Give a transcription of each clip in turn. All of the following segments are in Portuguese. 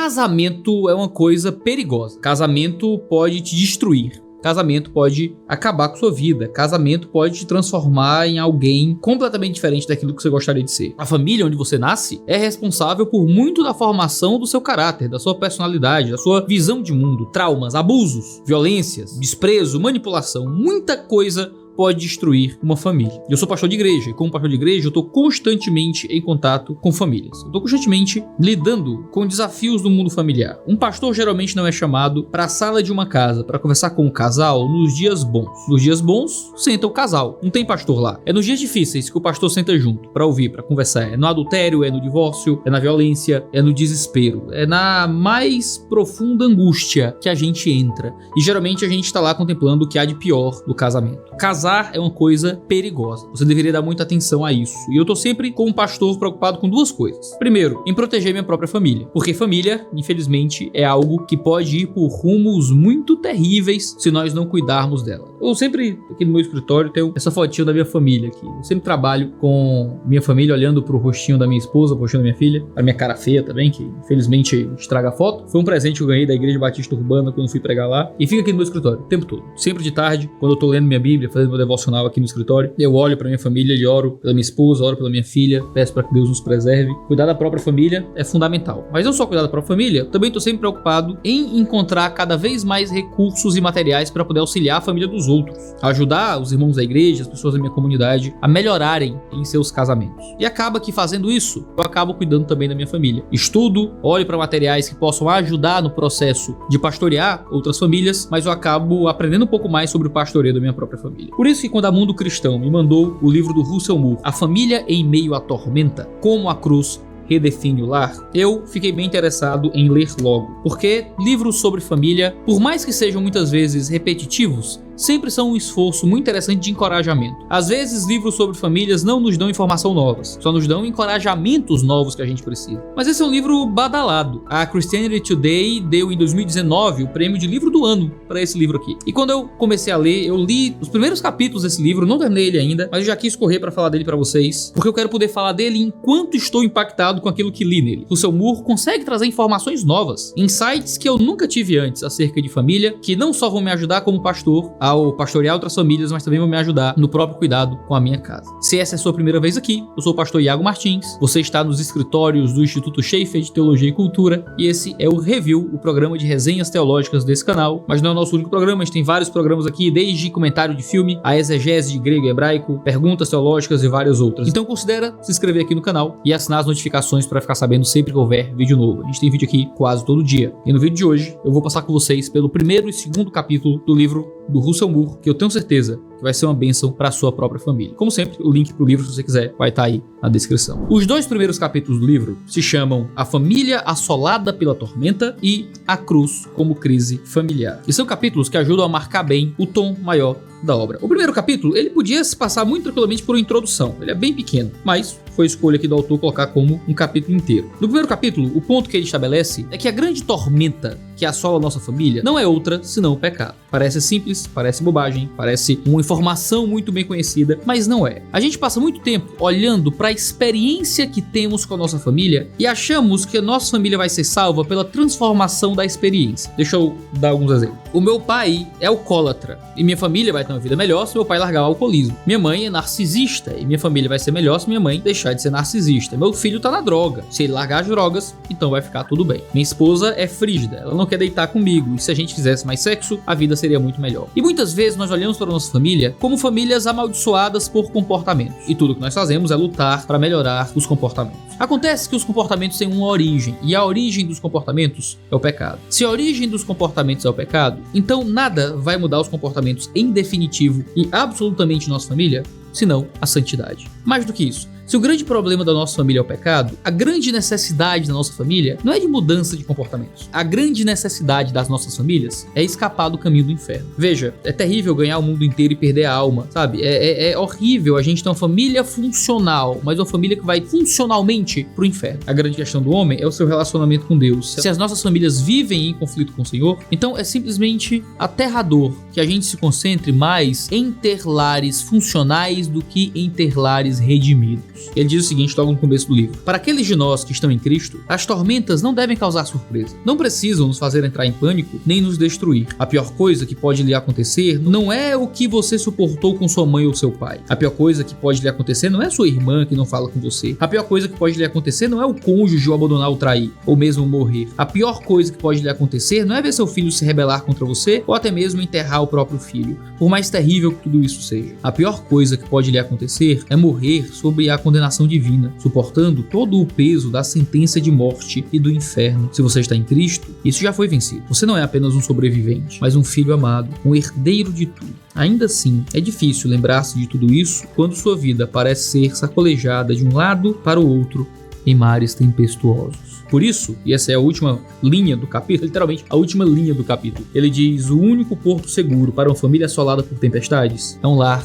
Casamento é uma coisa perigosa. Casamento pode te destruir. Casamento pode acabar com sua vida. Casamento pode te transformar em alguém completamente diferente daquilo que você gostaria de ser. A família onde você nasce é responsável por muito da formação do seu caráter, da sua personalidade, da sua visão de mundo. Traumas, abusos, violências, desprezo, manipulação, muita coisa pode destruir uma família. Eu sou pastor de igreja e como pastor de igreja eu estou constantemente em contato com famílias. Eu estou constantemente lidando com desafios do mundo familiar. Um pastor geralmente não é chamado para a sala de uma casa para conversar com o casal nos dias bons. Nos dias bons, senta o casal. Não tem pastor lá. É nos dias difíceis que o pastor senta junto para ouvir, para conversar. É no adultério, é no divórcio, é na violência, é no desespero. É na mais profunda angústia que a gente entra. E geralmente a gente está lá contemplando o que há de pior do casamento. Casar é uma coisa perigosa. Você deveria dar muita atenção a isso. E eu tô sempre como pastor preocupado com duas coisas. Primeiro, em proteger minha própria família. Porque família, infelizmente, é algo que pode ir por rumos muito terríveis se nós não cuidarmos dela. Eu sempre, aqui no meu escritório, tenho essa fotinho da minha família aqui. Eu sempre trabalho com minha família olhando pro rostinho da minha esposa, pro rostinho da minha filha. A minha cara feia também, que infelizmente estraga a foto. Foi um presente que eu ganhei da Igreja Batista Urbana quando fui pregar lá. E fica aqui no meu escritório o tempo todo. Sempre de tarde, quando eu tô lendo minha Bíblia, fazendo meu devocional aqui no escritório, eu olho pra minha família e oro pela minha esposa, oro pela minha filha, peço para que Deus nos preserve. Cuidar da própria família é fundamental. Mas não só cuidar da própria família, também tô sempre preocupado em encontrar cada vez mais recursos e materiais para poder auxiliar a família dos outros, ajudar os irmãos da igreja, as pessoas da minha comunidade a melhorarem em seus casamentos. E acaba que fazendo isso, eu acabo cuidando também da minha família. Estudo, olho para materiais que possam ajudar no processo de pastorear outras famílias, mas eu acabo aprendendo um pouco mais sobre o pastoreio da minha própria família. Por isso que quando a Mundo Cristão me mandou o livro do Russell Moore, A Família em Meio à Tormenta, Como a Cruz Redefine o Lar, eu fiquei bem interessado em ler logo, porque livros sobre família, por mais que sejam muitas vezes repetitivos, sempre são um esforço muito interessante de encorajamento. Às vezes, livros sobre famílias não nos dão informação novas, só nos dão encorajamentos novos que a gente precisa. Mas esse é um livro badalado. A Christianity Today deu em 2019 o prêmio de livro do ano para esse livro aqui. E quando eu comecei a ler, eu li os primeiros capítulos desse livro, não terminei ele ainda, mas eu já quis correr para falar dele para vocês, porque eu quero poder falar dele enquanto estou impactado com aquilo que li nele. Russell Moore consegue trazer informações novas, insights que eu nunca tive antes acerca de família, que não só vão me ajudar como pastor ao pastorear outras famílias, mas também vão me ajudar no próprio cuidado com a minha casa. Se essa é a sua primeira vez aqui, eu sou o pastor Iago Martins, você está nos escritórios do Instituto Schaefer de Teologia e Cultura, e esse é o Review, o programa de resenhas teológicas desse canal, mas não é o nosso único programa, a gente tem vários programas aqui, desde comentário de filme, a exegese de grego e hebraico, perguntas teológicas e várias outras. Então considera se inscrever aqui no canal e assinar as notificações para ficar sabendo sempre que houver vídeo novo. A gente tem vídeo aqui quase todo dia. E no vídeo de hoje, eu vou passar com vocês pelo primeiro e segundo capítulo do livro do Russell Moore, que eu tenho certeza que vai ser uma bênção para a sua própria família. Como sempre, o link para o livro, se você quiser, vai estar aí na descrição. Os dois primeiros capítulos do livro se chamam A Família Assolada pela Tormenta e A Cruz como Crise Familiar. E são capítulos que ajudam a marcar bem o tom maior da obra. O primeiro capítulo, ele podia se passar muito tranquilamente por uma introdução. Ele é bem pequeno, mas foi escolha aqui do autor colocar como um capítulo inteiro. No primeiro capítulo, o ponto que ele estabelece é que a grande tormenta que assola a nossa família não é outra senão o pecado. Parece simples, parece bobagem, parece uma informação muito bem conhecida, mas não é. A gente passa muito tempo olhando para a experiência que temos com a nossa família e achamos que a nossa família vai ser salva pela transformação da experiência. Deixa eu dar alguns exemplos. O meu pai é alcoólatra e minha família vai ter uma vida melhor se meu pai largar o alcoolismo. Minha mãe é narcisista e minha família vai ser melhor se minha mãe deixar de ser narcisista. Meu filho tá na droga. Se ele largar as drogas, então vai ficar tudo bem. Minha esposa é frígida, ela não quer deitar comigo e se a gente fizesse mais sexo, a vida seria muito melhor. E muitas vezes nós olhamos para a nossa família como famílias amaldiçoadas por comportamentos. E tudo que nós fazemos é lutar para melhorar os comportamentos. Acontece que os comportamentos têm uma origem e a origem dos comportamentos é o pecado. Se a origem dos comportamentos é o pecado, então nada vai mudar os comportamentos em definitivo e absolutamente nossa família, senão a santidade. Mais do que isso, se o grande problema da nossa família é o pecado, a grande necessidade da nossa família não é de mudança de comportamentos. A grande necessidade das nossas famílias é escapar do caminho do inferno. Veja, é terrível ganhar o mundo inteiro e perder a alma, sabe? É horrível a gente ter uma família funcional, mas uma família que vai funcionalmente pro inferno. A grande questão do homem é o seu relacionamento com Deus. Se as nossas famílias vivem em conflito com o Senhor, então é simplesmente aterrador que a gente se concentre mais em ter lares funcionais do que em ter lares redimidos. Deus. Ele diz o seguinte logo no começo do livro: para aqueles de nós que estão em Cristo, as tormentas não devem causar surpresa. Não precisam nos fazer entrar em pânico nem nos destruir. A pior coisa que pode lhe acontecer não é o que você suportou com sua mãe ou seu pai. A pior coisa que pode lhe acontecer não é sua irmã que não fala com você. A pior coisa que pode lhe acontecer não é o cônjuge o abandonar ou trair, ou mesmo morrer. A pior coisa que pode lhe acontecer não é ver seu filho se rebelar contra você, ou até mesmo enterrar o próprio filho, por mais terrível que tudo isso seja. A pior coisa que pode lhe acontecer é morrer sob a condenação divina, suportando todo o peso da sentença de morte e do inferno. Se você está em Cristo, isso já foi vencido. Você não é apenas um sobrevivente, mas um filho amado, um herdeiro de tudo. Ainda assim, é difícil lembrar-se de tudo isso quando sua vida parece ser sacolejada de um lado para o outro em mares tempestuosos. Por isso, e essa é a última linha do capítulo, literalmente a última linha do capítulo, ele diz: o único porto seguro para uma família assolada por tempestades é um lar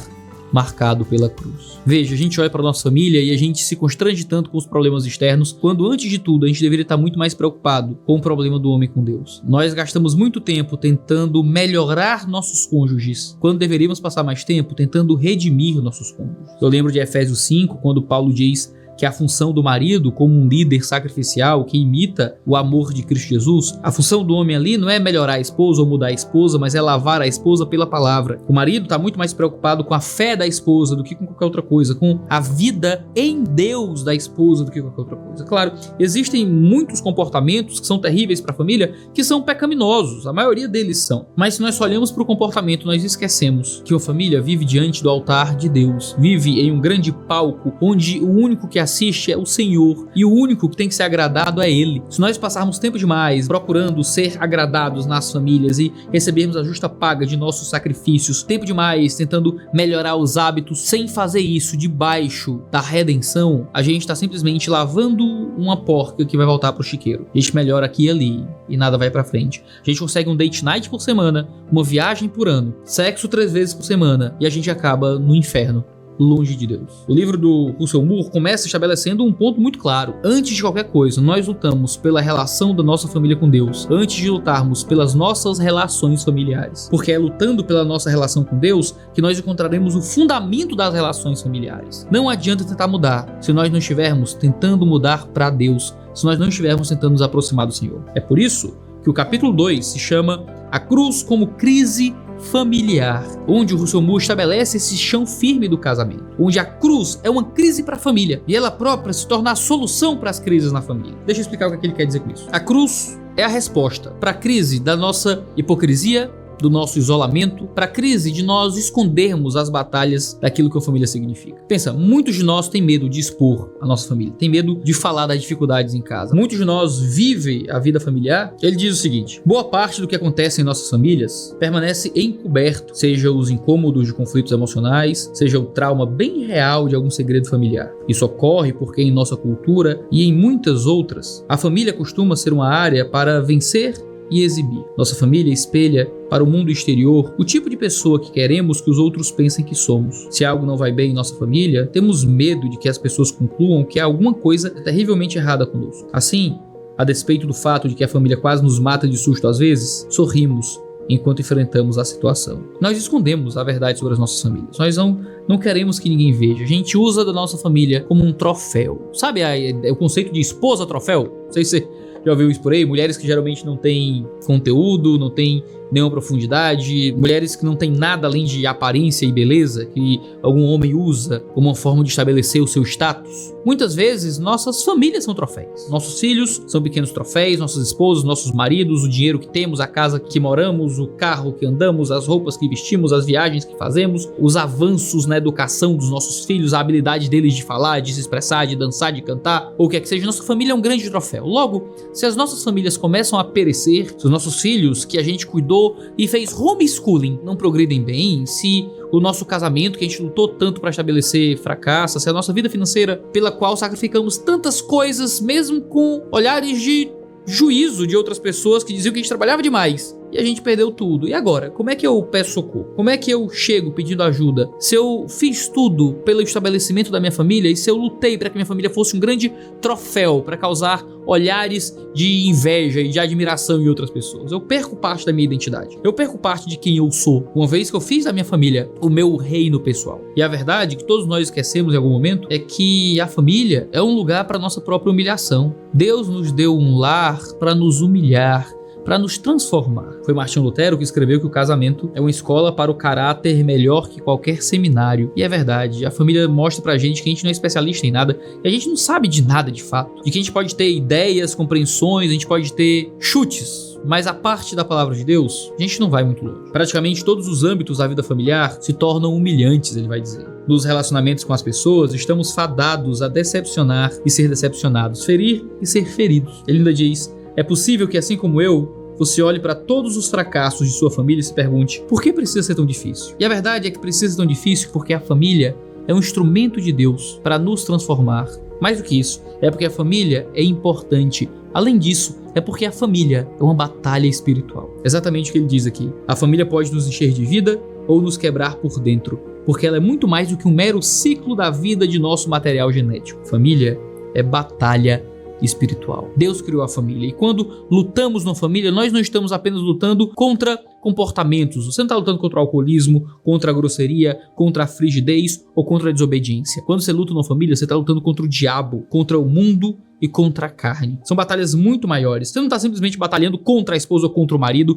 marcado pela cruz. Veja, a gente olha para nossa família e a gente se constrange tanto com os problemas externos, quando antes de tudo a gente deveria estar muito mais preocupado com o problema do homem com Deus. Nós gastamos muito tempo tentando melhorar nossos cônjuges, quando deveríamos passar mais tempo tentando redimir nossos cônjuges. Eu lembro de Efésios 5, quando Paulo diz que a função do marido, como um líder sacrificial que imita o amor de Cristo Jesus, a função do homem ali não é melhorar a esposa ou mudar a esposa, mas é lavar a esposa pela palavra. O marido está muito mais preocupado com a fé da esposa do que com qualquer outra coisa, com a vida em Deus da esposa do que qualquer outra coisa. Claro, existem muitos comportamentos que são terríveis para a família, que são pecaminosos, a maioria deles são. Mas se nós só olhamos para o comportamento, nós esquecemos que uma família vive diante do altar de Deus, vive em um grande palco onde o único que assiste é o Senhor e o único que tem que ser agradado é Ele. Se nós passarmos tempo demais procurando ser agradados nas famílias e recebermos a justa paga de nossos sacrifícios, tempo demais tentando melhorar os hábitos sem fazer isso debaixo da redenção, a gente está simplesmente lavando uma porca que vai voltar pro chiqueiro. A gente melhora aqui e ali e nada vai pra frente. A gente consegue um date night por semana, uma viagem por ano, sexo 3 vezes por semana e a gente acaba no inferno, longe de Deus. O livro do Russell Moore começa estabelecendo um ponto muito claro. Antes de qualquer coisa, nós lutamos pela relação da nossa família com Deus, antes de lutarmos pelas nossas relações familiares. Porque é lutando pela nossa relação com Deus que nós encontraremos o fundamento das relações familiares. Não adianta tentar mudar se nós não estivermos tentando mudar para Deus, se nós não estivermos tentando nos aproximar do Senhor. É por isso que o capítulo 2 se chama A Cruz como Crise Familiar, onde o Russell Moore estabelece esse chão firme do casamento, onde a cruz é uma crise para a família e ela própria se torna a solução para as crises na família. Deixa eu explicar o que ele quer dizer com isso. A cruz é a resposta para a crise da nossa hipocrisia, do nosso isolamento, para a crise de nós escondermos as batalhas daquilo que a família significa. Pensa, muitos de nós têm medo de expor a nossa família, tem medo de falar das dificuldades em casa. Muitos de nós vivem a vida familiar. Ele diz o seguinte: boa parte do que acontece em nossas famílias permanece encoberto, seja os incômodos de conflitos emocionais, seja o trauma bem real de algum segredo familiar. Isso ocorre porque em nossa cultura e em muitas outras, a família costuma ser uma área para vencer e exibir. Nossa família espelha para o mundo exterior o tipo de pessoa que queremos que os outros pensem que somos. Se algo não vai bem em nossa família, temos medo de que as pessoas concluam que há alguma coisa terrivelmente errada conosco. Assim, a despeito do fato de que a família quase nos mata de susto às vezes, sorrimos enquanto enfrentamos a situação. Nós escondemos a verdade sobre as nossas famílias. Nós não queremos que ninguém veja. A gente usa da nossa família como um troféu. Sabe o conceito de esposa troféu? Não sei se você já ouviu isso por aí? Mulheres que geralmente não têm conteúdo, não têm nenhuma profundidade, mulheres que não têm nada além de aparência e beleza, que algum homem usa como uma forma de estabelecer o seu status. Muitas vezes, nossas famílias são troféus. Nossos filhos são pequenos troféus, nossas esposas, nossos maridos, o dinheiro que temos, a casa que moramos, o carro que andamos, as roupas que vestimos, as viagens que fazemos, os avanços na educação dos nossos filhos, a habilidade deles de falar, de se expressar, de dançar, de cantar, ou o que é que seja. Nossa família é um grande troféu. Logo, se as nossas famílias começam a perecer, se os nossos filhos que a gente cuidou e fez homeschooling não progridem bem, se o nosso casamento que a gente lutou tanto para estabelecer fracassa, se a nossa vida financeira pela qual sacrificamos tantas coisas, mesmo com olhares de juízo de outras pessoas que diziam que a gente trabalhava demais e a gente perdeu tudo. E agora? Como é que eu peço socorro? Como é que eu chego pedindo ajuda? Se eu fiz tudo pelo estabelecimento da minha família e se eu lutei para que minha família fosse um grande troféu para causar olhares de inveja e de admiração em outras pessoas, eu perco parte da minha identidade. Eu perco parte de quem eu sou, uma vez que eu fiz da minha família o meu reino pessoal. E a verdade que todos nós esquecemos em algum momento é que a família é um lugar para nossa própria humilhação. Deus nos deu um lar para nos humilhar, para nos transformar. Foi Martinho Lutero que escreveu que o casamento é uma escola para o caráter melhor que qualquer seminário. E é verdade, a família mostra pra gente que a gente não é especialista em nada, e a gente não sabe de nada de fato. De que a gente pode ter ideias, compreensões, a gente pode ter chutes, mas a parte da palavra de Deus, a gente não vai muito longe. Praticamente todos os âmbitos da vida familiar se tornam humilhantes, ele vai dizer. Nos relacionamentos com as pessoas, estamos fadados a decepcionar e ser decepcionados, ferir e ser feridos. Ele ainda diz: é possível que, assim como eu, você olhe para todos os fracassos de sua família e se pergunte: por que precisa ser tão difícil? E a verdade é que precisa ser tão difícil porque a família é um instrumento de Deus para nos transformar. Mais do que isso, é porque a família é importante. Além disso, é porque a família é uma batalha espiritual. Exatamente o que ele diz aqui. A família pode nos encher de vida ou nos quebrar por dentro, porque ela é muito mais do que um mero ciclo da vida de nosso material genético. Família é batalha espiritual. Deus criou a família, e quando lutamos na família, nós não estamos apenas lutando contra comportamentos. Você não está lutando contra o alcoolismo, contra a grosseria, contra a frigidez ou contra a desobediência. Quando você luta na família, você está lutando contra o diabo, contra o mundo e contra a carne. São batalhas muito maiores. Você não está simplesmente batalhando contra a esposa ou contra o marido.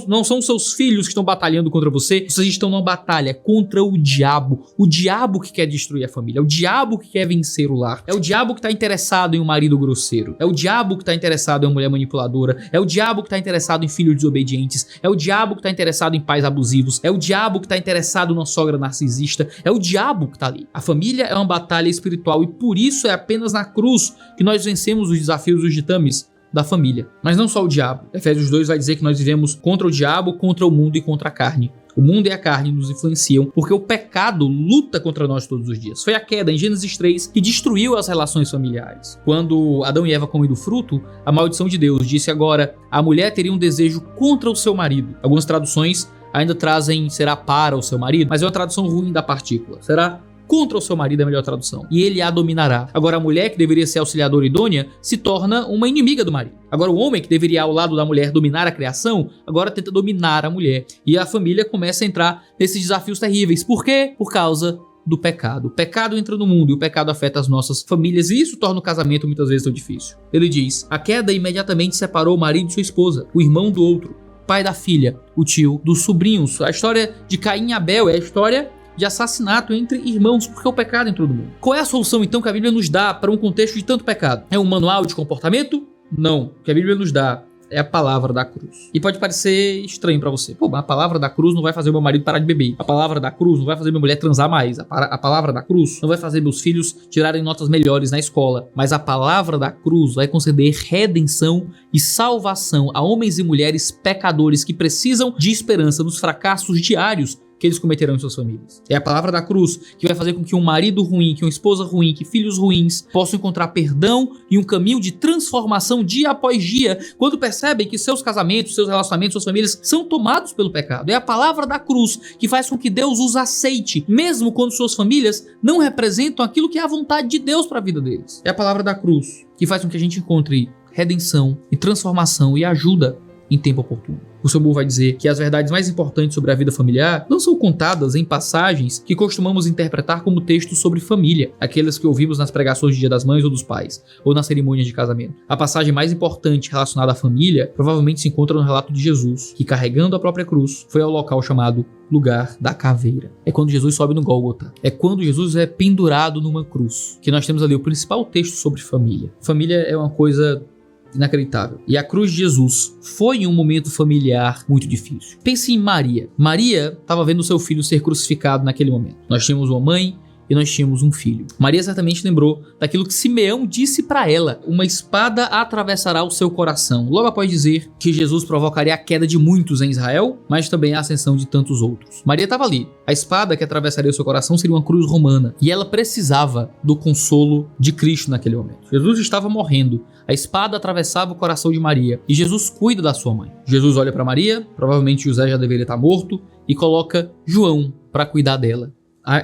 Não são seus filhos que estão batalhando contra você. Vocês estão numa batalha contra o diabo. O diabo que quer destruir a família. É o diabo que quer vencer o lar. É o diabo que está interessado em um marido grosseiro. É o diabo que está interessado em uma mulher manipuladora. É o diabo que está interessado em filhos desobedientes. É o diabo que está interessado em pais abusivos. É o diabo que está interessado numa sogra narcisista. É o diabo que está ali. A família é uma batalha espiritual, e por isso é apenas na cruz que nós vencemos os desafios e os ditames da família. Mas não só o diabo. Efésios 2 vai dizer que nós vivemos contra o diabo, contra o mundo e contra a carne. O mundo e a carne nos influenciam porque o pecado luta contra nós todos os dias. Foi a queda em Gênesis 3 que destruiu as relações familiares. Quando Adão e Eva comem do fruto, a maldição de Deus disse agora: a mulher teria um desejo contra o seu marido. Algumas traduções ainda trazem será para o seu marido, mas é uma tradução ruim da partícula. Será contra o seu marido é a melhor tradução. E ele a dominará. Agora a mulher, que deveria ser auxiliadora idônea, se torna uma inimiga do marido. Agora o homem, que deveria ao lado da mulher dominar a criação, agora tenta dominar a mulher. E a família começa a entrar nesses desafios terríveis. Por quê? Por causa do pecado. O pecado entra no mundo e o pecado afeta as nossas famílias, e isso torna o casamento muitas vezes tão difícil. Ele diz: a queda imediatamente separou o marido de sua esposa, o irmão do outro, pai da filha, o tio dos sobrinhos. A história de Caim e Abel é a história de assassinato entre irmãos, porque o pecado entrou no mundo. Qual é a solução então que a Bíblia nos dá para um contexto de tanto pecado? É um manual de comportamento? Não. O que a Bíblia nos dá é a palavra da cruz. E pode parecer estranho pra você. Pô, mas a palavra da cruz não vai fazer meu marido parar de beber. A palavra da cruz não vai fazer minha mulher transar mais. A palavra da cruz não vai fazer meus filhos tirarem notas melhores na escola. Mas a palavra da cruz vai conceder redenção e salvação a homens e mulheres pecadores que precisam de esperança nos fracassos diários que eles cometerão em suas famílias. É a palavra da cruz que vai fazer com que um marido ruim, que uma esposa ruim, que filhos ruins possam encontrar perdão e um caminho de transformação dia após dia, quando percebem que seus casamentos, seus relacionamentos, suas famílias são tomados pelo pecado. É a palavra da cruz que faz com que Deus os aceite, mesmo quando suas famílias não representam aquilo que é a vontade de Deus para a vida deles. É a palavra da cruz que faz com que a gente encontre redenção e transformação e ajuda em tempo oportuno. O seu Bull vai dizer que as verdades mais importantes sobre a vida familiar não são contadas em passagens que costumamos interpretar como textos sobre família, aquelas que ouvimos nas pregações de Dia das Mães ou dos Pais, ou na cerimônia de casamento. A passagem mais importante relacionada à família provavelmente se encontra no relato de Jesus, que, carregando a própria cruz, foi ao local chamado Lugar da Caveira. É quando Jesus sobe no Gólgota. É quando Jesus é pendurado numa cruz, que nós temos ali o principal texto sobre família. Família é uma coisa inacreditável. E a cruz de Jesus foi um momento familiar muito difícil. Pense em Maria. Maria estava vendo seu filho ser crucificado naquele momento. Nós tínhamos uma mãe e nós tínhamos um filho. Maria certamente lembrou daquilo que Simeão disse para ela: uma espada atravessará o seu coração. Logo após dizer que Jesus provocaria a queda de muitos em Israel, mas também a ascensão de tantos outros. Maria estava ali. A espada que atravessaria o seu coração seria uma cruz romana, e ela precisava do consolo de Cristo naquele momento. Jesus estava morrendo. A espada atravessava o coração de Maria, e Jesus cuida da sua mãe. Jesus olha para Maria, provavelmente José já deveria estar morto, e coloca João para cuidar dela.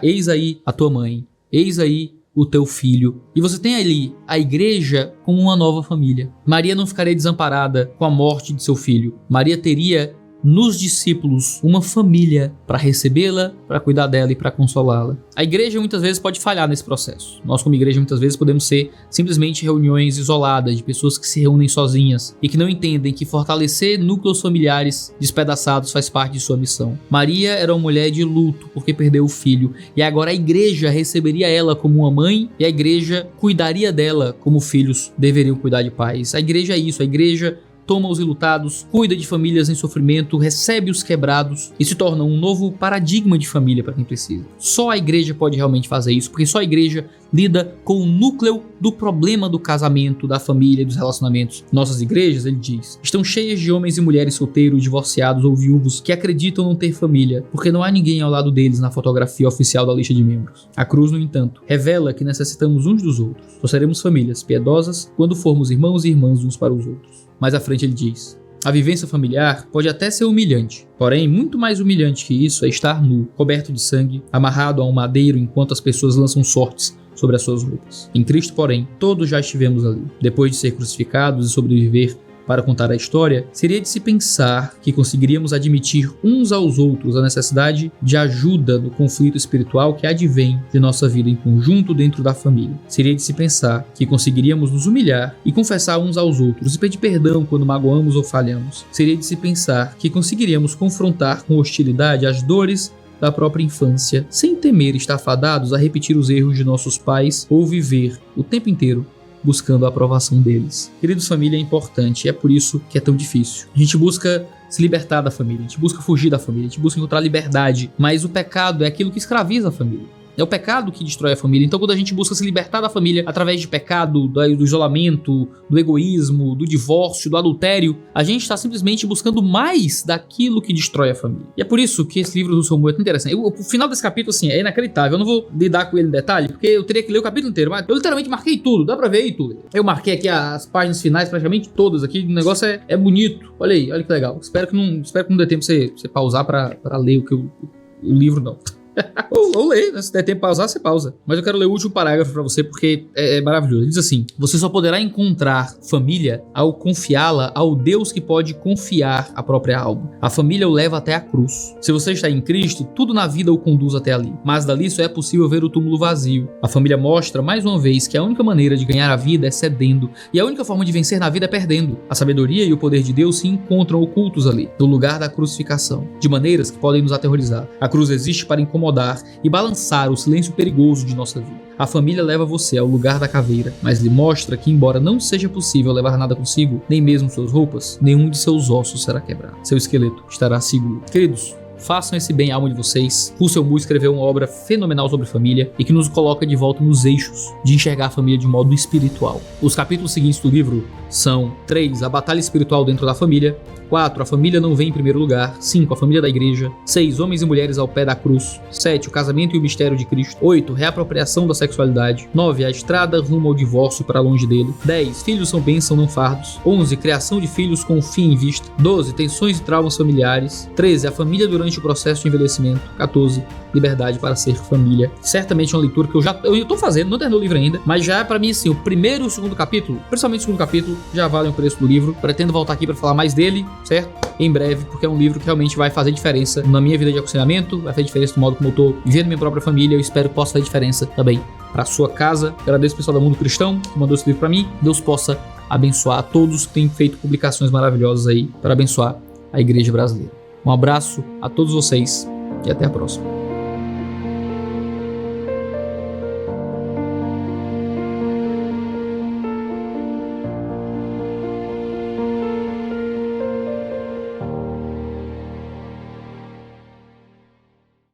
Eis aí a tua mãe, eis aí o teu filho. E você tem ali a igreja como uma nova família. Maria não ficaria desamparada com a morte de seu filho. Maria teria nos discípulos uma família para recebê-la, para cuidar dela e para consolá-la. A igreja muitas vezes pode falhar nesse processo. Nós, como igreja, muitas vezes podemos ser simplesmente reuniões isoladas de pessoas que se reúnem sozinhas e que não entendem que fortalecer núcleos familiares despedaçados faz parte de sua missão. Maria era uma mulher de luto porque perdeu o filho, e agora a igreja receberia ela como uma mãe, e a igreja cuidaria dela como filhos deveriam cuidar de pais. A igreja é isso, a igreja toma os enlutados, cuida de famílias em sofrimento, recebe os quebrados e se torna um novo paradigma de família para quem precisa. Só a igreja pode realmente fazer isso, porque só a igreja lida com o núcleo do problema do casamento, da família e dos relacionamentos. Nossas igrejas, ele diz, estão cheias de homens e mulheres solteiros, divorciados ou viúvos que acreditam não ter família, porque não há ninguém ao lado deles na fotografia oficial da lista de membros. A cruz, no entanto, revela que necessitamos uns dos outros. Só seremos famílias piedosas quando formos irmãos e irmãs uns para os outros. Mais à frente ele diz: a vivência familiar pode até ser humilhante, porém muito mais humilhante que isso é estar nu, coberto de sangue, amarrado a um madeiro enquanto as pessoas lançam sortes sobre as suas roupas. Em Cristo, porém, todos já estivemos ali. Depois de ser crucificados e sobreviver para contar a história, seria de se pensar que conseguiríamos admitir uns aos outros a necessidade de ajuda no conflito espiritual que advém de nossa vida em conjunto dentro da família. Seria de se pensar que conseguiríamos nos humilhar e confessar uns aos outros e pedir perdão quando magoamos ou falhamos. Seria de se pensar que conseguiríamos confrontar com hostilidade as dores da própria infância, sem temer estar fadados a repetir os erros de nossos pais ou viver o tempo inteiro buscando a aprovação deles. Queridos, família é importante e é por isso que é tão difícil. A gente busca se libertar da família, a gente busca fugir da família, a gente busca encontrar liberdade, mas o pecado é aquilo que escraviza a família. É o pecado que destrói a família. Então, quando a gente busca se libertar da família através de pecado, do isolamento, do egoísmo, do divórcio, do adultério, a gente está simplesmente buscando mais daquilo que destrói a família. E é por isso que esse livro do Samuel é tão interessante. O final desse capítulo, assim, é inacreditável. Eu não vou lidar com ele em detalhe, porque eu teria que ler o capítulo inteiro, mas eu literalmente marquei tudo. Dá pra ver aí tudo. Eu marquei aqui as páginas finais, praticamente todas aqui. O negócio é bonito. Olha aí, olha que legal. Espero que não dê tempo você pausar pra ler o livro, não. ou ler, né? Se der tempo de pausar, você pausa. Mas eu quero ler o último parágrafo pra você, porque é maravilhoso. Ele diz assim: você só poderá encontrar família ao confiá-la ao Deus que pode confiar a própria alma. A família o leva até a cruz. Se você está em Cristo, tudo na vida o conduz até ali. Mas dali só é possível ver o túmulo vazio. A família mostra, mais uma vez, que a única maneira de ganhar a vida é cedendo. E a única forma de vencer na vida é perdendo. A sabedoria e o poder de Deus se encontram ocultos ali, no lugar da crucificação, de maneiras que podem nos aterrorizar. A cruz existe para incomodar e balançar o silêncio perigoso de nossa vida. A família leva você ao lugar da caveira, mas lhe mostra que, embora não seja possível levar nada consigo, nem mesmo suas roupas, nenhum de seus ossos será quebrado. Seu esqueleto estará seguro. Queridos, façam esse bem à alma de vocês. Russell Moore escreveu uma obra fenomenal sobre família e que nos coloca de volta nos eixos de enxergar a família de modo espiritual. Os capítulos seguintes do livro são 3. A batalha espiritual dentro da família. 4. A família não vem em primeiro lugar. 5. A família da igreja. 6. Homens e mulheres ao pé da cruz. 7. O casamento e o mistério de Cristo. 8. Reapropriação da sexualidade. 9. A estrada rumo ao divórcio para longe dele. 10. Filhos são bênção, não fardos. 11. Criação de filhos com o fim em vista. 12. Tensões e traumas familiares. 13. A família durante o processo de envelhecimento. 14. Liberdade para ser família. Certamente uma leitura que eu estou fazendo, não terminou o livro ainda, mas já para mim assim, o primeiro e o segundo capítulo, principalmente o segundo capítulo, já valem o preço do livro. Pretendo voltar aqui para falar mais dele, certo? Em breve, porque é um livro que realmente vai fazer diferença na minha vida de aconselhamento, vai fazer diferença no modo como eu estou vivendo minha própria família. Eu espero que possa fazer diferença também para sua casa. Agradeço o pessoal da Mundo Cristão que mandou esse livro para mim. Deus possa abençoar a todos que têm feito publicações maravilhosas aí para abençoar a igreja brasileira. Um abraço a todos vocês e até a próxima.